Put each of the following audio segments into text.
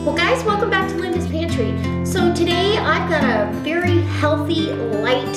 Well guys, welcome back to Linda's Pantry. So today I've got a very healthy, light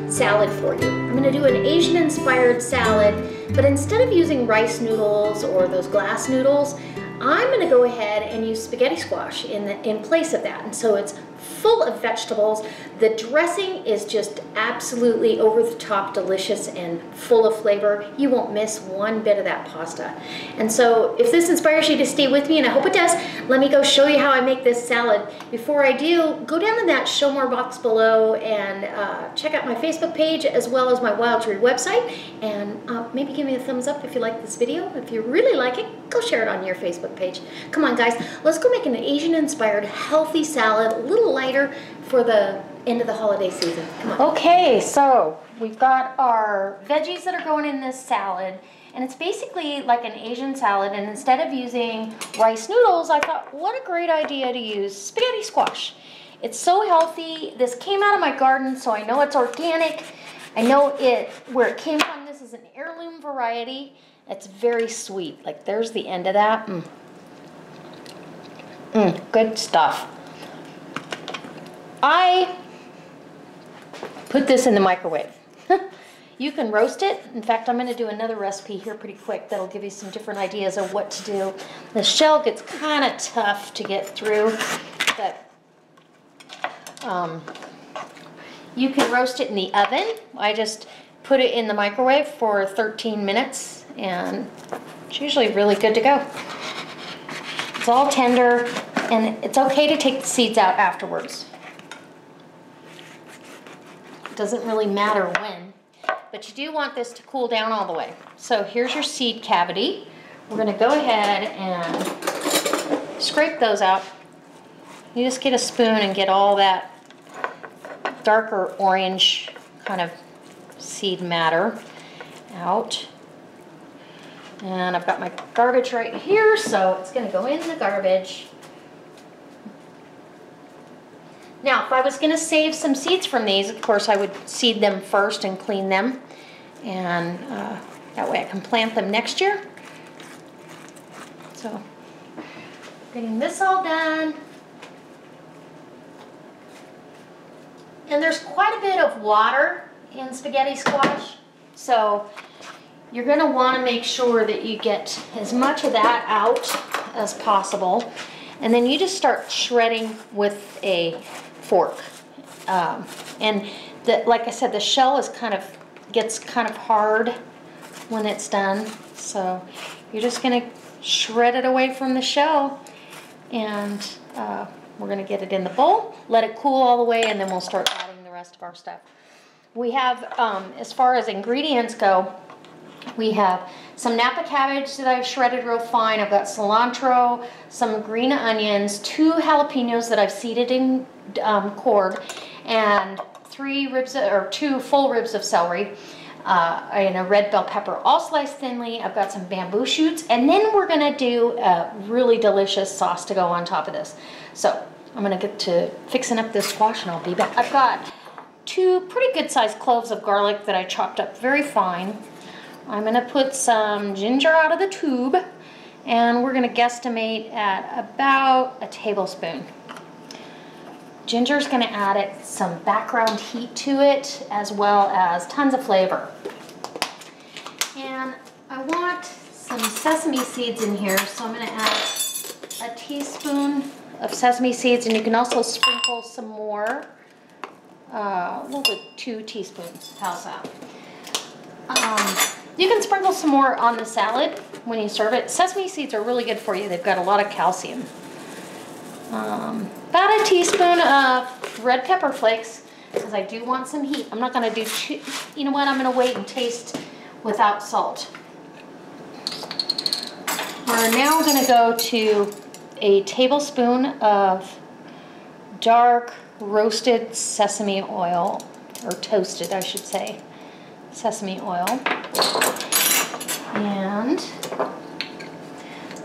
salad for you. I'm going to do an Asian inspired salad, but instead of using rice noodles or those glass noodles, I'm going to go ahead and use spaghetti squash in place of that. And so it's full of vegetables. The dressing is just absolutely over the top delicious and full of flavor. You won't miss one bit of that pasta. And so if this inspires you to stay with me, and I hope it does, let me go show you how I make this salad. Before I do, go down to that show more box below and check out my Facebook page as well as my Wild Tree website, and maybe give me a thumbs up if you like this video. If you really like it, go share it on your Facebook page. Come on guys, let's go make an Asian inspired healthy salad, a little lighter for the end of the holiday season. Come on. Okay, so we've got our veggies that are going in this salad, and it's basically like an Asian salad, and instead of using rice noodles, I thought what a great idea to use spaghetti squash. It's so healthy. This came out of my garden, so I know it's organic. I know where it came from. This is an heirloom variety. It's very sweet. Like there's the end of that. Good stuff. I put this in the microwave. You can roast it. In fact, I'm going to do another recipe here pretty quick that'll give you some different ideas of what to do. The shell gets kind of tough to get through, but you can roast it in the oven. I just put it in the microwave for 13 minutes, and it's usually really good to go. It's all tender, and it's okay to take the seeds out afterwards. Doesn't really matter when, but you do want this to cool down all the way. So here's your seed cavity. We're going to go ahead and scrape those out. You just get a spoon and get all that darker orange kind of seed matter out. And I've got my garbage right here, so it's going to go in the garbage. Now, if I was going to save some seeds from these, of course I would seed them first and clean them, and that way I can plant them next year. So, getting this all done. And there's quite a bit of water in spaghetti squash, so you're going to want to make sure that you get as much of that out as possible. And then you just start shredding with a fork. And like I said, the shell gets kind of hard when it's done. So you're just going to shred it away from the shell, and we're going to get it in the bowl, let it cool all the way, and then we'll start adding the rest of our stuff. We have, as far as ingredients go, we have some Napa cabbage that I've shredded real fine. I've got cilantro, some green onions, 2 jalapenos that I've seeded in cord, and 2 full ribs of celery, and a red bell pepper, all sliced thinly. I've got some bamboo shoots, and then we're going to do a really delicious sauce to go on top of this. So I'm going to get to fixing up this squash, and I'll be back. I've got 2 pretty good sized cloves of garlic that I chopped up very fine. I'm going to put some ginger out of the tube, and we're going to guesstimate at about a tablespoon. Ginger's going to add some background heat to it, as well as tons of flavor. And I want some sesame seeds in here, so I'm going to add a teaspoon of sesame seeds, and you can also sprinkle some more. We'll do 2 teaspoons. How's that? You can sprinkle some more on the salad when you serve it. Sesame seeds are really good for you. They've got a lot of calcium. About a teaspoon of red pepper flakes, because I do want some heat. I'm not going to do too, you know what, I'm going to wait and taste without salt. We're now going to go to a tablespoon of dark roasted sesame oil, or toasted I should say, sesame oil. And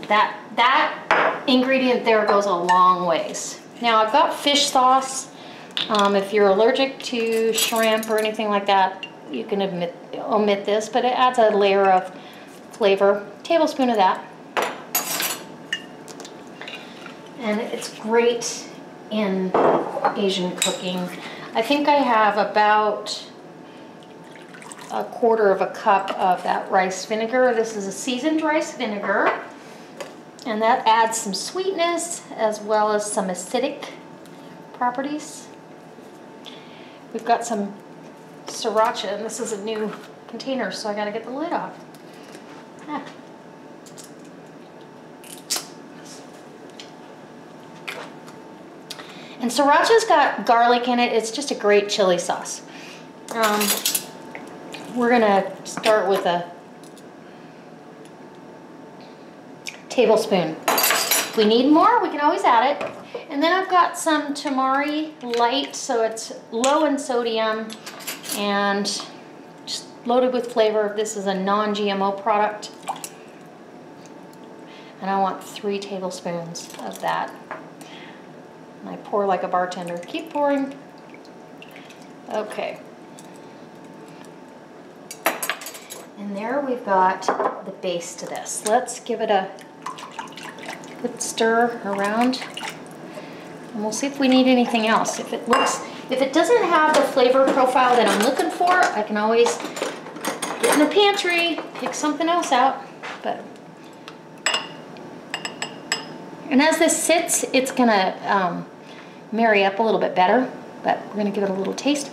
that ingredient there goes a long ways. Now I've got fish sauce. If you're allergic to shrimp or anything like that, you can omit this, but it adds a layer of flavor. Tablespoon of that. And it's great in Asian cooking. I think I have about a quarter of a cup of that rice vinegar. This is a seasoned rice vinegar, and that adds some sweetness as well as some acidic properties. We've got some Sriracha, and this is a new container, so I gotta get the lid off. Ah. And Sriracha's got garlic in it. It's just a great chili sauce. We're gonna start with a tablespoon. If we need more, we can always add it. And then I've got some tamari light, so it's low in sodium and just loaded with flavor. This is a non-GMO product. And I want 3 tablespoons of that. And I pour like a bartender. Keep pouring. Okay. And there we've got the base to this. Let's give it a good stir around. And we'll see if we need anything else. If it doesn't have the flavor profile that I'm looking for, I can always get in the pantry, pick something else out. And as this sits, it's gonna marry up a little bit better, but we're gonna give it a little taste.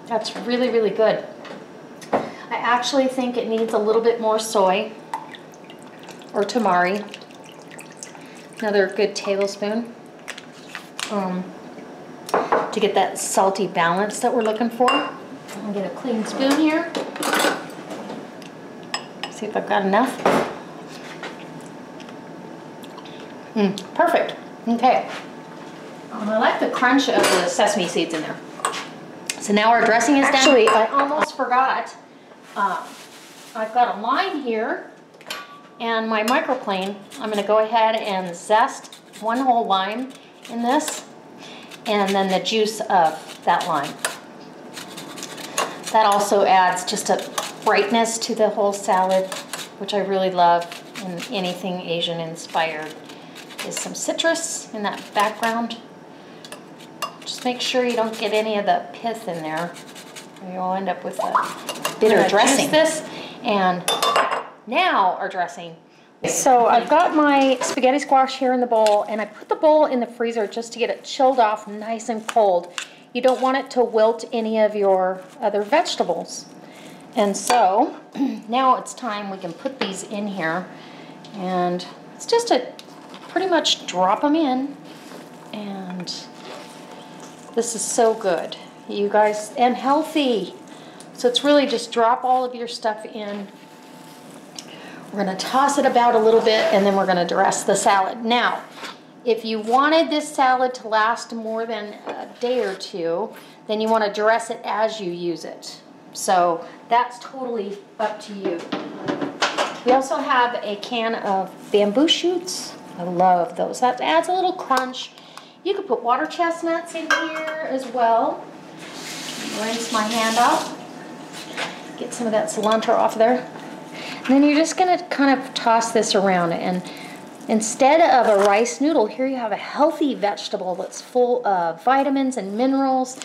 That's really, really good. I actually think it needs a little bit more soy or tamari. Another good tablespoon to get that salty balance that we're looking for. I'll get a clean spoon here. See if I've got enough. Perfect. Okay. I like the crunch of the sesame seeds in there. So now our dressing is done. Actually, I almost forgot. I've got a lime here and my microplane. I'm going to go ahead and zest 1 whole lime in this, and then the juice of that lime. That also adds just a brightness to the whole salad, which I really love in anything Asian inspired. Is some citrus in that background. Just make sure you don't get any of the pith in there, or you'll end up with a bitter dressing. This, and now our dressing. So I've got my spaghetti squash here in the bowl, and I put the bowl in the freezer just to get it chilled off nice and cold. You don't want it to wilt any of your other vegetables. And so now it's time we can put these in here, and it's just a pretty much drop them in, and this is so good, you guys, and healthy. So it's really just drop all of your stuff in. We're gonna toss it about a little bit, and then we're gonna dress the salad. Now, if you wanted this salad to last more than a day or two, then you want to dress it as you use it. So that's totally up to you. We also have a can of bamboo shoots. I love those. That adds a little crunch. You could put water chestnuts in here as well. Rinse my hand off. Get some of that cilantro off there. And then you're just going to kind of toss this around, and instead of a rice noodle, here you have a healthy vegetable that's full of vitamins and minerals,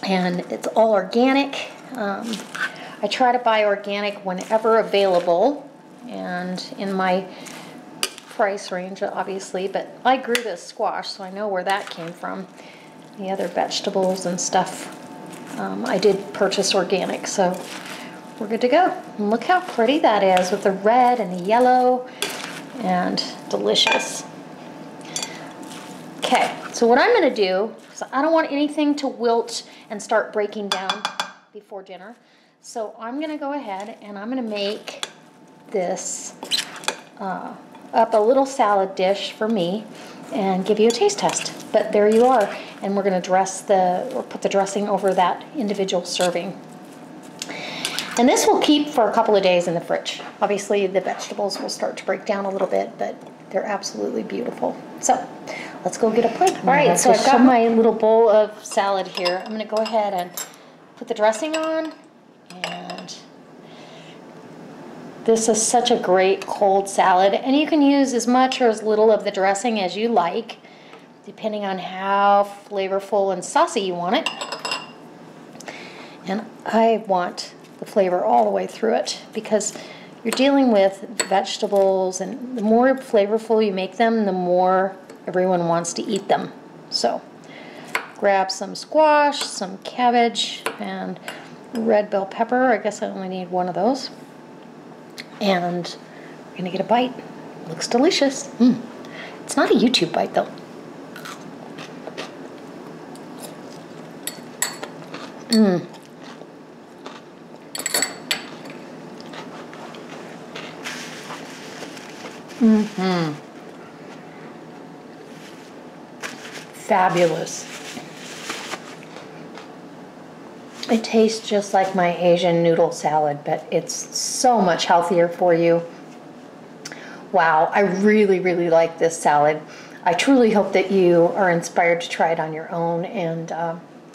and it's all organic. I try to buy organic whenever available, and in my price range, obviously, but I grew this squash, so I know where that came from. The other vegetables and stuff, I did purchase organic, so we're good to go. And look how pretty that is with the red and the yellow. And delicious. Okay, so what I'm going to do, so I don't want anything to wilt and start breaking down before dinner, so I'm going to go ahead and I'm going to make this up a little salad dish for me and give you a taste test. But there you are, and we're going to put the dressing over that individual serving. And this will keep for a couple of days in the fridge. Obviously, the vegetables will start to break down a little bit, but they're absolutely beautiful. So let's go get a plate. All right, so I've got my little bowl of salad here. I'm going to go ahead and put the dressing on. And This is such a great cold salad, and you can use as much or as little of the dressing as you like, depending on how flavorful and saucy you want it. And I want the flavor all the way through it because you're dealing with vegetables, and the more flavorful you make them, the more everyone wants to eat them. So grab some squash, some cabbage, and red bell pepper. I guess I only need one of those. And we're gonna get a bite. Looks delicious. It's not a YouTube bite though. Fabulous. It tastes just like my Asian noodle salad, but it's so much healthier for you. Wow, I really, really like this salad. I truly hope that you are inspired to try it on your own, and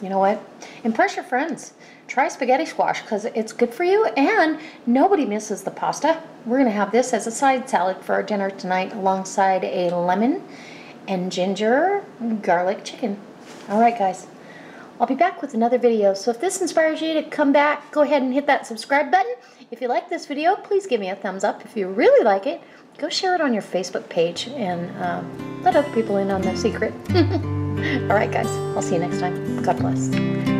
you know what? Impress your friends. Try spaghetti squash because it's good for you, and nobody misses the pasta. We're gonna have this as a side salad for our dinner tonight alongside a lemon and ginger garlic chicken. All right, guys. I'll be back with another video, so if this inspires you to come back, go ahead and hit that subscribe button. If you like this video, please give me a thumbs up. If you really like it, go share it on your Facebook page and let other people in on the secret. All right, guys, I'll see you next time. God bless.